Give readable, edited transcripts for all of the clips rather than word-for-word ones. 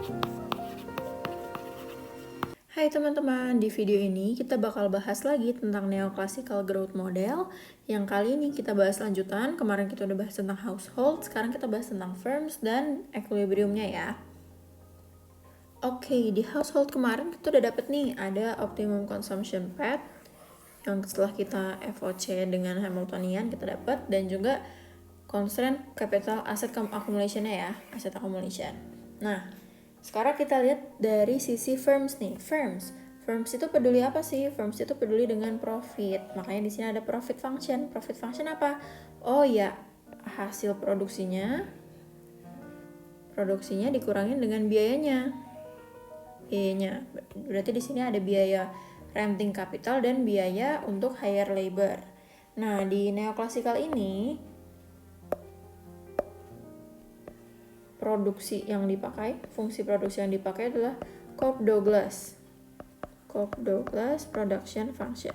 Hai teman-teman, di video ini kita bakal bahas lagi tentang Neoclassical Growth Model. Yang kali ini kita bahas lanjutan, kemarin kita udah bahas tentang household, sekarang kita bahas tentang firms dan equilibriumnya ya. Oke, di household kemarin kita udah dapet nih, ada optimum consumption path, yang setelah kita FOC dengan Hamiltonian kita dapat, dan juga constraint capital asset accumulation-nya ya, asset accumulation. Nah, sekarang kita lihat dari sisi firms nih. Firms itu peduli apa sih? Firms itu peduli dengan profit. Makanya di sini ada profit function. Profit function apa? Oh ya, hasil produksinya dikurangin dengan biayanya. Berarti di sini ada biaya renting capital dan biaya untuk hire labor. Nah, di neoclassical ini fungsi produksi yang dipakai adalah Cobb-Douglas production function.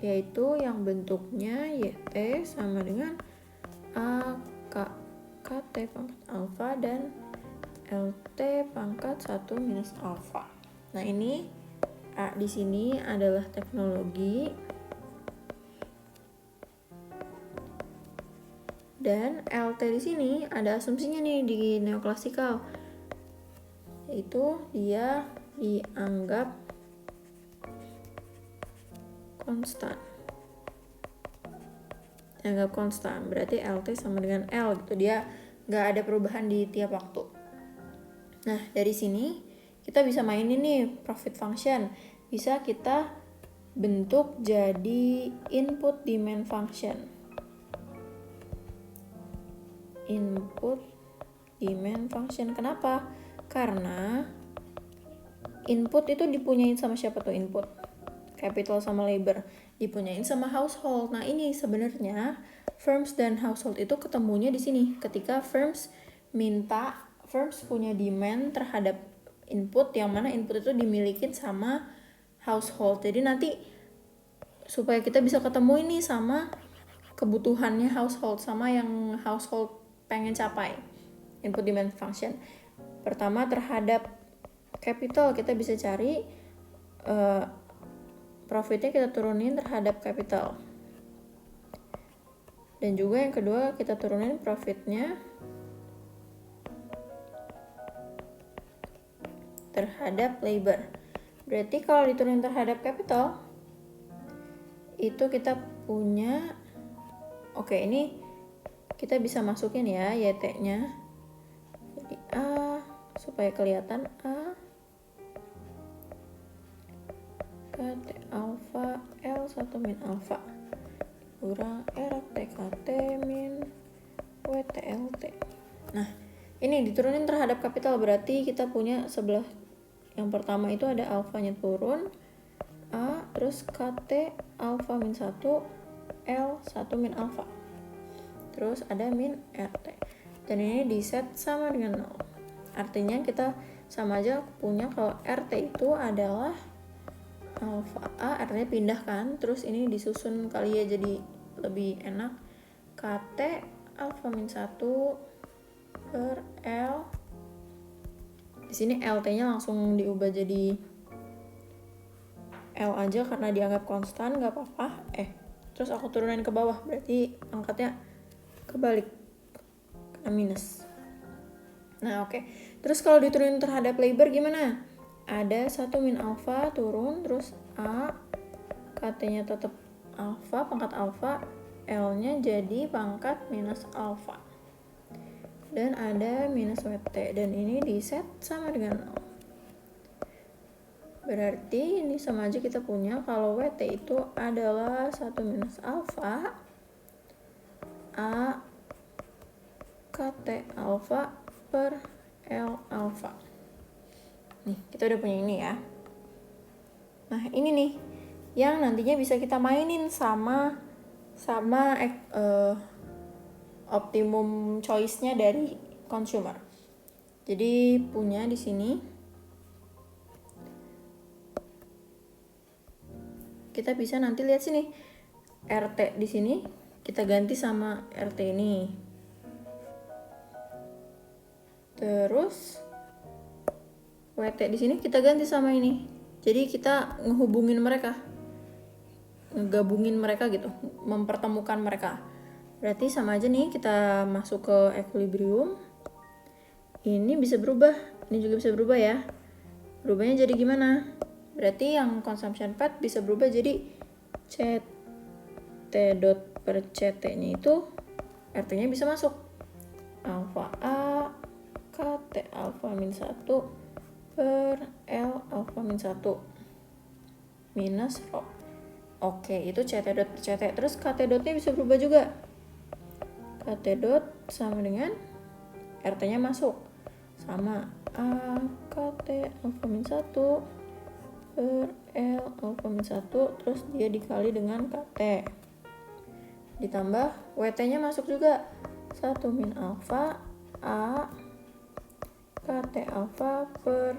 Yaitu yang bentuknya YT sama dengan KT pangkat alfa dan LT pangkat 1 minus alfa. Nah, ini A di sini adalah teknologi dan LT di sini ada asumsinya nih di neoclassical, yaitu dia dianggap konstan. Berarti LT sama dengan L gitu, dia nggak ada perubahan di tiap waktu. Nah, dari sini kita bisa mainin nih profit function, bisa kita bentuk jadi input demand function. Kenapa? Karena input itu dipunyain sama siapa tuh input? Capital sama labor dipunyain sama household. Nah, ini sebenarnya firms dan household itu ketemunya di sini ketika firms punya demand terhadap input, yang mana input itu dimiliki sama household. Jadi nanti supaya kita bisa ketemu ini sama kebutuhannya household sama yang household pengen capai, input demand function. Pertama, terhadap capital kita bisa cari profitnya kita turunin terhadap capital, dan juga yang kedua kita turunin profitnya terhadap labor. Berarti kalau diturunin terhadap capital itu kita punya, ini kita bisa masukin ya YT-nya. Jadi A, supaya kelihatan A KT alpha L 1 min alpha kurang RTKT min WTLT. Nah, ini diturunin terhadap kapital, berarti kita punya sebelah yang pertama itu ada alfanya turun A, terus KT alpha min 1 L 1 min alpha, terus ada min RT, dan ini di set sama dengan 0. Artinya kita sama aja punya kalau RT itu adalah alpha A, artinya pindah kan, terus ini disusun kali ya jadi lebih enak. KT alpha min 1 per L, di sini LT-nya langsung diubah jadi L aja karena dianggap konstan, nggak apa-apa. Terus aku turunin ke bawah, berarti angkatnya kebalik, kena minus. Nah, oke. Terus kalau diturunin terhadap labor gimana? Ada 1 min alpha turun, terus A, KT-nya tetap alpha, pangkat alpha, L-nya jadi pangkat minus alpha. Dan ada minus WT, dan ini di set sama dengan 0. Berarti ini sama aja kita punya kalau WT itu adalah 1 minus alpha A KT alpha per L alpha. Nih, kita udah punya ini ya. Nah, ini nih yang nantinya bisa kita mainin sama optimum choice-nya dari consumer. Jadi punya di sini kita bisa nanti lihat sini RT di sini kita ganti sama RT ini. Terus WT di sini kita ganti sama ini. Jadi kita ngehubungin mereka, ngegabungin mereka gitu, mempertemukan mereka. Berarti sama aja nih, kita masuk ke equilibrium. Ini bisa berubah, ini juga bisa berubah ya. Berubahnya jadi gimana? Berarti yang consumption fat bisa berubah jadi CT dot per CT-nya itu RT-nya bisa masuk alpha A KT alpha min 1 per L alpha min 1 minus rho. Oke, itu CT dot per CT. Terus KT dotnya bisa berubah juga. KT dot sama dengan RT-nya masuk sama A KT alpha min 1 per L alpha min 1, terus dia dikali dengan KT. Ditambah WT-nya masuk juga. 1 min alpha A KT alpha per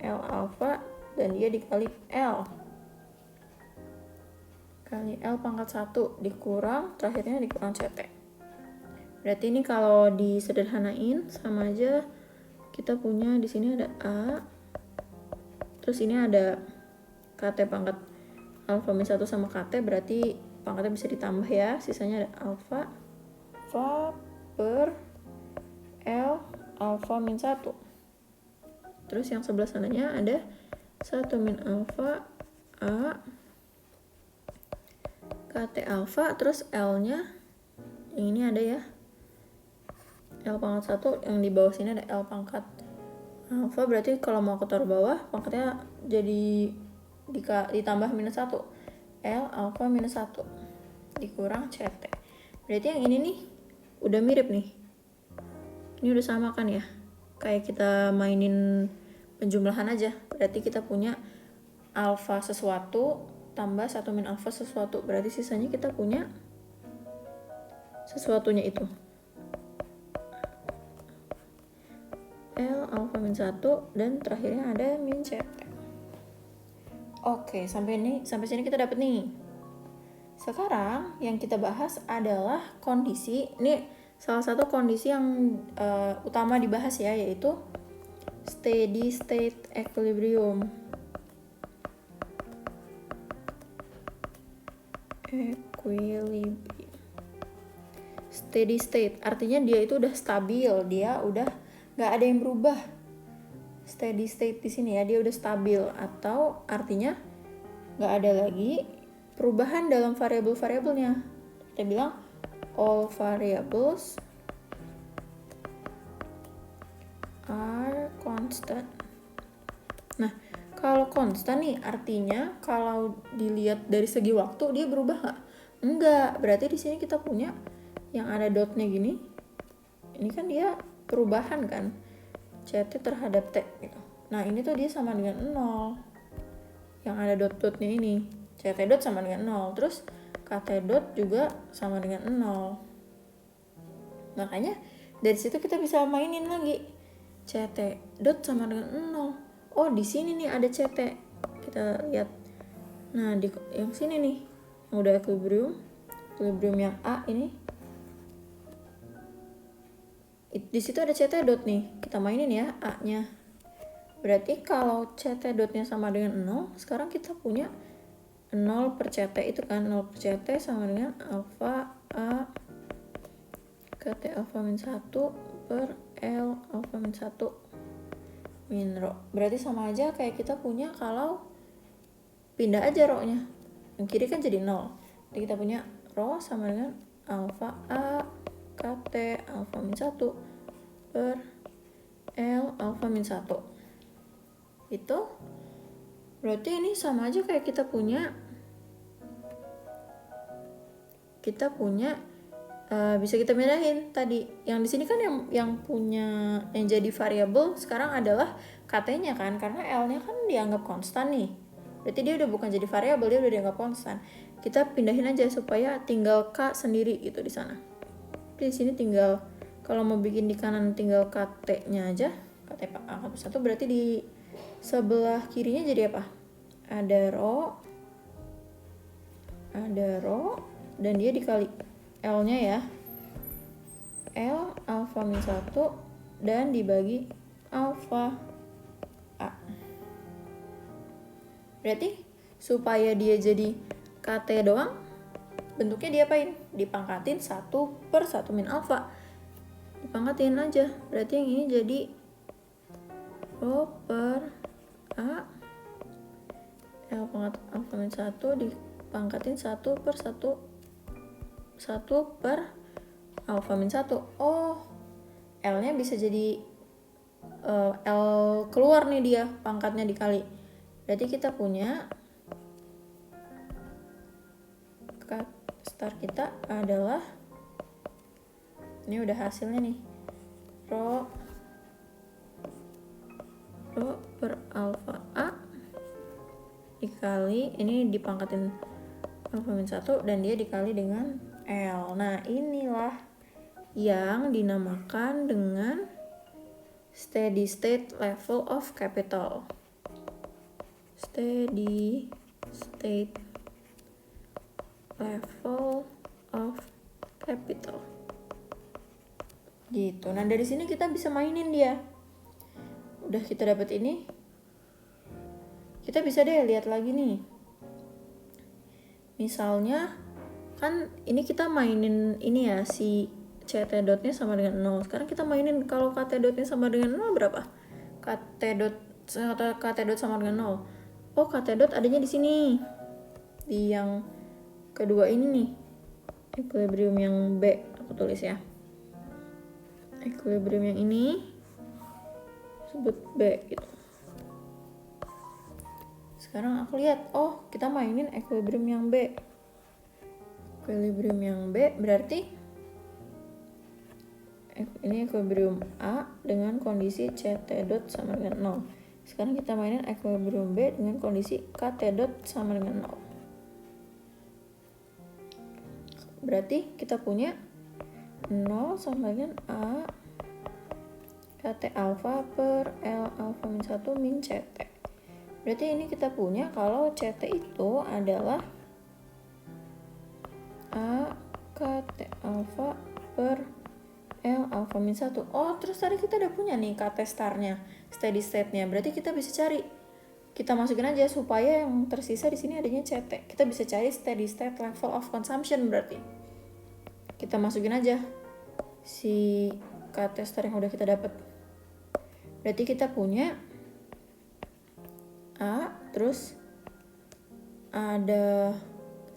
L alpha, dan dia dikali L kali L pangkat 1 dikurang, terakhirnya dikurang CT. Berarti ini kalau disederhanain sama aja, kita punya di sini ada A, terus ini ada KT pangkat alpha min 1 sama KT, berarti pangkatnya bisa ditambah ya, sisanya ada alpha per L alpha min 1. Terus yang sebelah sananya ada 1 min alpha A KT alpha, terus L-nya yang ini ada ya, L pangkat 1, yang di bawah sini ada L pangkat alpha, berarti kalau mau aku taruh bawah, pangkatnya jadi ditambah minus 1, L alpha minus 1 dikurang CT. Berarti yang ini nih udah mirip nih, ini udah sama kan ya, kayak kita mainin penjumlahan aja. Berarti kita punya alpha sesuatu tambah 1 min alpha sesuatu, berarti sisanya kita punya sesuatunya itu L alpha min 1, dan terakhirnya ada min CT. Oke, sampai sini kita dapat nih. Sekarang yang kita bahas adalah kondisi, ini salah satu kondisi yang utama dibahas ya, yaitu steady state equilibrium. Steady state artinya dia itu udah stabil, dia udah nggak ada yang berubah. Steady state di sini ya, dia udah stabil, atau artinya nggak ada lagi perubahan dalam variabel-variabelnya. Kita bilang all variables are constant. Nah, kalau konstan nih artinya kalau dilihat dari segi waktu dia berubah nggak? Enggak. Berarti di sini kita punya yang ada dotnya gini. Ini kan dia perubahan kan, CT terhadap T gitu. Nah, ini tuh dia sama dengan 0. Yang ada dot-dotnya ini, CT dot sama dengan 0. Terus KT dot juga sama dengan 0. Makanya dari situ kita bisa mainin lagi. CT dot sama dengan 0. Oh, di sini nih ada CT. Kita lihat. Nah, di yang sini nih, yang udah equilibrium yang A ini. Di situ ada CT dot nih. Kita mainin ya A-nya. Berarti kalau CT dotnya sama dengan 0, sekarang kita punya 0 per CT itu kan, 0 per CT sama dengan alpha A KT alpha min 1 per L alpha min 1 min rho. Berarti sama aja kayak kita punya kalau pindah aja rho-nya. Yang kiri kan jadi 0. Jadi kita punya rho sama dengan alpha A KT alpha min 1 per L alpha min 1. Itu berarti ini sama aja kayak kita punya bisa kita bedain tadi. Yang di sini kan yang punya yang jadi variabel sekarang adalah KT-nya kan, karena L-nya kan dianggap konstan nih. Berarti dia udah bukan jadi variabel, dia udah dianggap konstan. Kita pindahin aja supaya tinggal K sendiri gitu di sana. Di sini tinggal, kalau mau bikin di kanan tinggal KT-nya aja, KT pangkat 1, berarti di sebelah kirinya jadi apa? Ada rho, dan dia dikali L-nya ya. L alfa min 1 dan dibagi alfa A. Berarti supaya dia jadi KT doang, bentuknya diapain? Dipangkatin 1/1 min alfa. Dipangkatin aja. Berarti yang ini jadi Rho per A L pangkat alfa min 1 dipangkatin 1/1 per alfa min 1. Oh, L-nya bisa jadi L keluar nih dia, pangkatnya dikali. Berarti kita punya start kita adalah, ini udah hasilnya nih, Rho per alfa A dikali, ini dipangkatin alfa min 1 dan dia dikali dengan L. Nah, inilah yang dinamakan dengan steady state level of capital. Steady state level of capital. Gitu. Nah, dari sini kita bisa mainin dia. Udah kita dapat ini. Kita bisa deh lihat lagi nih. Misalnya kan ini kita mainin ini ya, si CT dotnya sama dengan 0. Sekarang kita mainin kalau KT dotnya sama dengan 0 berapa? KT dot sama dengan 0. Oh, KT dot adanya di sini. Di yang kedua ini nih. Equilibrium yang B aku tulis ya. Equilibrium yang ini sebut B gitu. Sekarang aku lihat, oh kita mainin equilibrium yang B. Equilibrium yang B berarti ini equilibrium A dengan kondisi CT dot sama dengan 0. Sekarang kita mainin equilibrium B dengan kondisi KT dot sama dengan 0. Berarti kita punya 0 sama dengan A KT alfa per L alfa min 1 min CT. Berarti ini kita punya kalau CT itu adalah A KT alfa per L alfa min 1. Oh, terus tadi kita udah punya nih KT starnya, steady state-nya. Berarti kita bisa cari. Kita masukin aja supaya yang tersisa di sini adanya CT. Kita bisa cari steady state level of consumption berarti. Kita masukin aja si KT star yang udah kita dapat. Berarti kita punya A, terus ada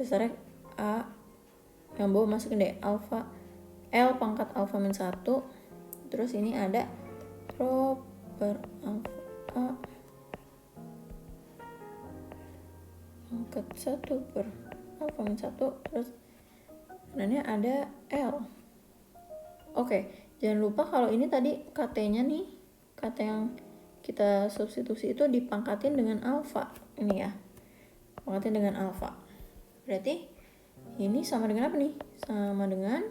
dasarnya A yang bawah masukin deh alfa L pangkat alfa min 1, terus ini ada Rho per alfa A pangkat 1 per alfa min 1, terus dananya ada L. Oke, jangan lupa kalau ini tadi KT-nya nih, KT yang kita substitusi itu dipangkatin dengan alfa. Ini ya, pangkatin dengan alfa. Berarti ini sama dengan apa nih? Sama dengan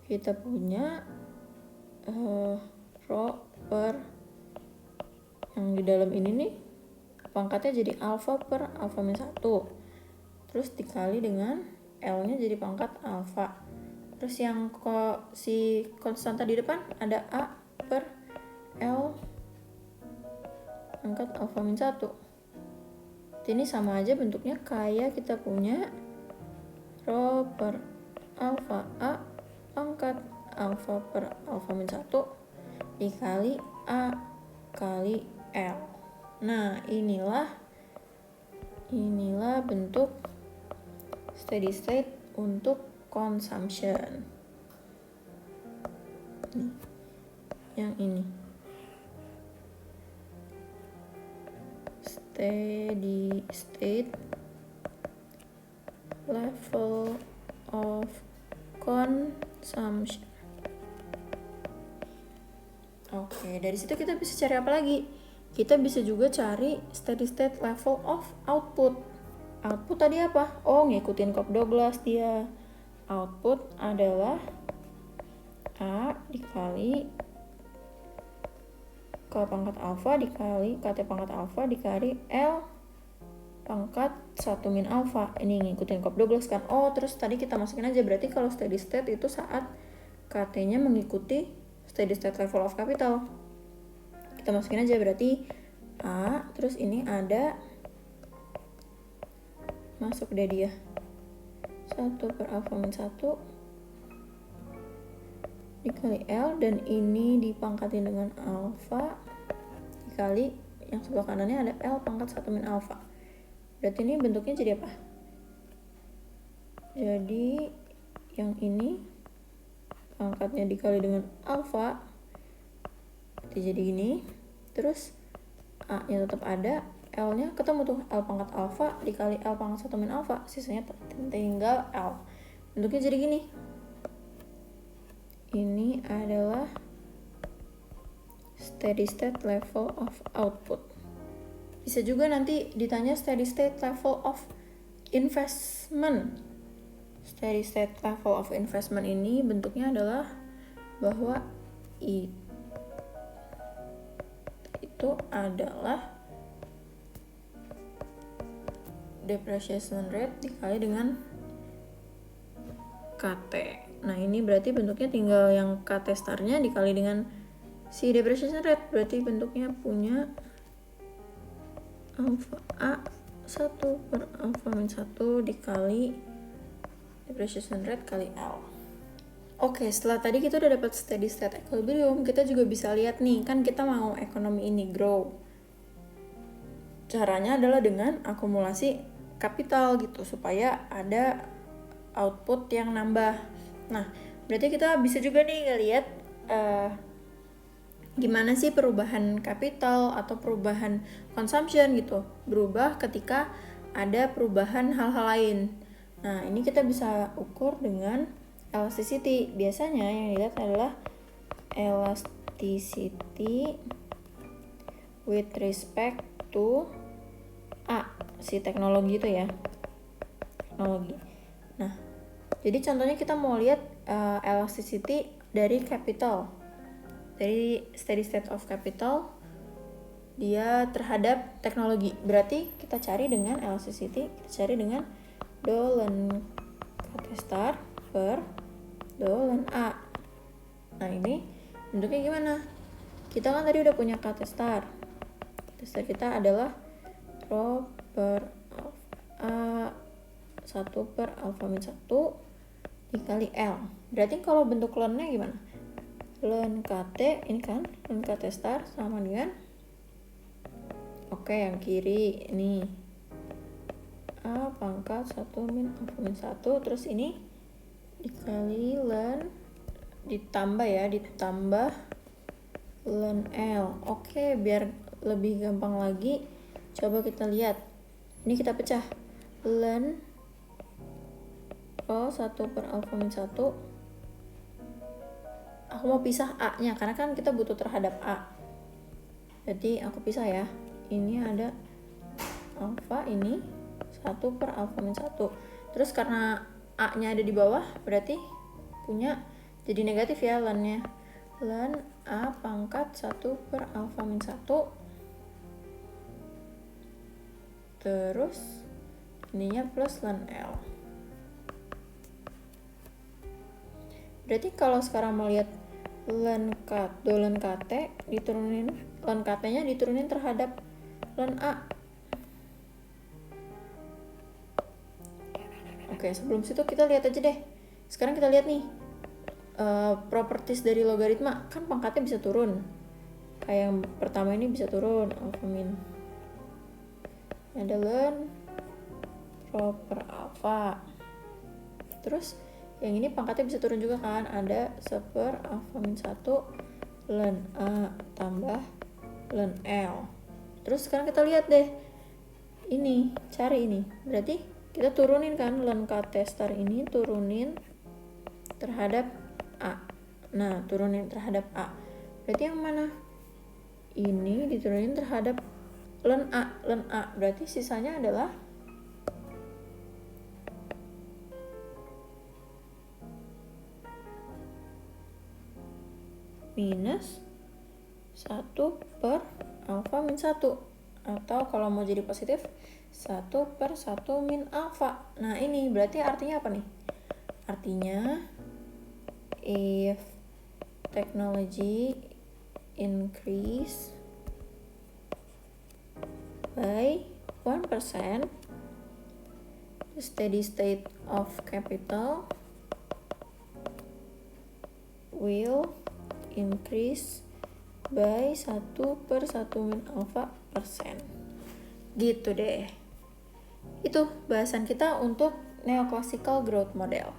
kita punya Rho per yang di dalam ini nih, pangkatnya jadi alfa per alfa min 1. Terus dikali dengan L-nya jadi pangkat alfa. Terus yang si konstanta di depan ada A per L pangkat alfa min 1. Ini sama aja bentuknya kayak kita punya Rho per alfa A pangkat alfa per alfa min 1 dikali A kali L. Nah, inilah bentuk steady state untuk consumption. Yang ini. Steady state level of consumption. Oke, dari situ kita bisa cari apa lagi? Kita bisa juga cari steady state level of output. Output tadi apa? Oh, ngikutin Cobb-Douglas dia. Output adalah A dikali K pangkat alfa dikali KT pangkat alfa dikali L pangkat 1 min alfa. Ini ngikutin Cobb Douglas kan. Oh, terus tadi kita masukin aja, berarti kalau steady state itu saat KT-nya mengikuti steady state level of capital. Kita masukin aja, berarti A, terus ini ada, masuk deh dia, 1 per alfa min 1 dikali L, dan ini dipangkatin dengan alfa dikali yang sebelah kanannya ada L pangkat 1 min alfa. Berarti ini bentuknya jadi apa? Jadi yang ini pangkatnya dikali dengan alfa, berarti jadi gini. Terus A nya tetap ada, L nya ketemu tuh, L pangkat alfa dikali L pangkat 1 min alfa, sisanya tinggal L. Bentuknya jadi gini. Ini adalah steady state level of output. Bisa juga nanti ditanya steady state level of investment. Steady state level of investment ini bentuknya adalah bahwa itu adalah depreciation rate dikali dengan KT. Nah, ini berarti bentuknya tinggal yang KT starnya dikali dengan si depreciation rate. Berarti bentuknya punya alfa A 1 per alfa min 1 dikali depreciation rate kali L. Oke, setelah tadi kita udah dapat steady state equilibrium, kita juga bisa lihat nih, kan kita mau ekonomi ini grow. Caranya adalah dengan akumulasi kapital gitu, supaya ada output yang nambah. Nah, berarti kita bisa juga nih ngelihat gimana sih perubahan kapital atau perubahan consumption gitu, berubah ketika ada perubahan hal-hal lain. Nah, ini kita bisa ukur dengan elasticity. Biasanya yang dilihat adalah elasticity with respect to A, si teknologi itu ya, teknologi. Nah, jadi contohnya kita mau lihat elasticity dari capital, dari steady state of capital dia terhadap teknologi. Berarti kita cari dengan elasticity, kita cari dengan dolen KT star per dolen A. Nah, ini bentuknya gimana? Kita kan tadi udah punya KT star. KT star kita adalah rho per A 1 per alfa min 1 dikali L. Berarti kalau bentuk lennya gimana? Len KT, ini kan len KT star sama dengan, oke, yang kiri ini A pangkat 1 min alfa min 1, terus ini dikali len, ditambah ya, ditambah len L. Oke, biar lebih gampang lagi, coba kita lihat. Ini kita pecah. Len rho 1 per alfa min 1. Aku mau pisah A-nya, karena kan kita butuh terhadap A. Jadi aku pisah ya. Ini ada alfa, ini 1 per alfa min 1. Terus karena A-nya ada di bawah, berarti punya jadi negatif ya lennya. Len A pangkat 1 per alfa min 1. Terus ininya plus len L. Berarti kalau sekarang mau lihat len KT diturunin, len KT-nya diturunin terhadap len A. Oke, sebelum situ kita lihat aja deh. Sekarang kita lihat nih properties dari logaritma, kan pangkatnya bisa turun. Kayak yang pertama ini bisa turun, alfa min. Ada len rho per alfa. Terus yang ini pangkatnya bisa turun juga kan, ada 1 per alfa min 1 len A tambah len L. Terus sekarang kita lihat deh, ini, cari ini. Berarti kita turunin kan, len KT star ini turunin terhadap A. Nah, turunin terhadap A. Berarti yang mana? Ini diturunin terhadap len A. Len A, berarti sisanya adalah minus 1 per alfa min 1, atau kalau mau jadi positif 1/1 min alfa. Nah ini berarti artinya apa nih? Artinya if technology increase by 1%, the steady state of capital will increase by 1/1 min alfa persen. Gitu deh. Itu bahasan kita untuk neoclassical growth model.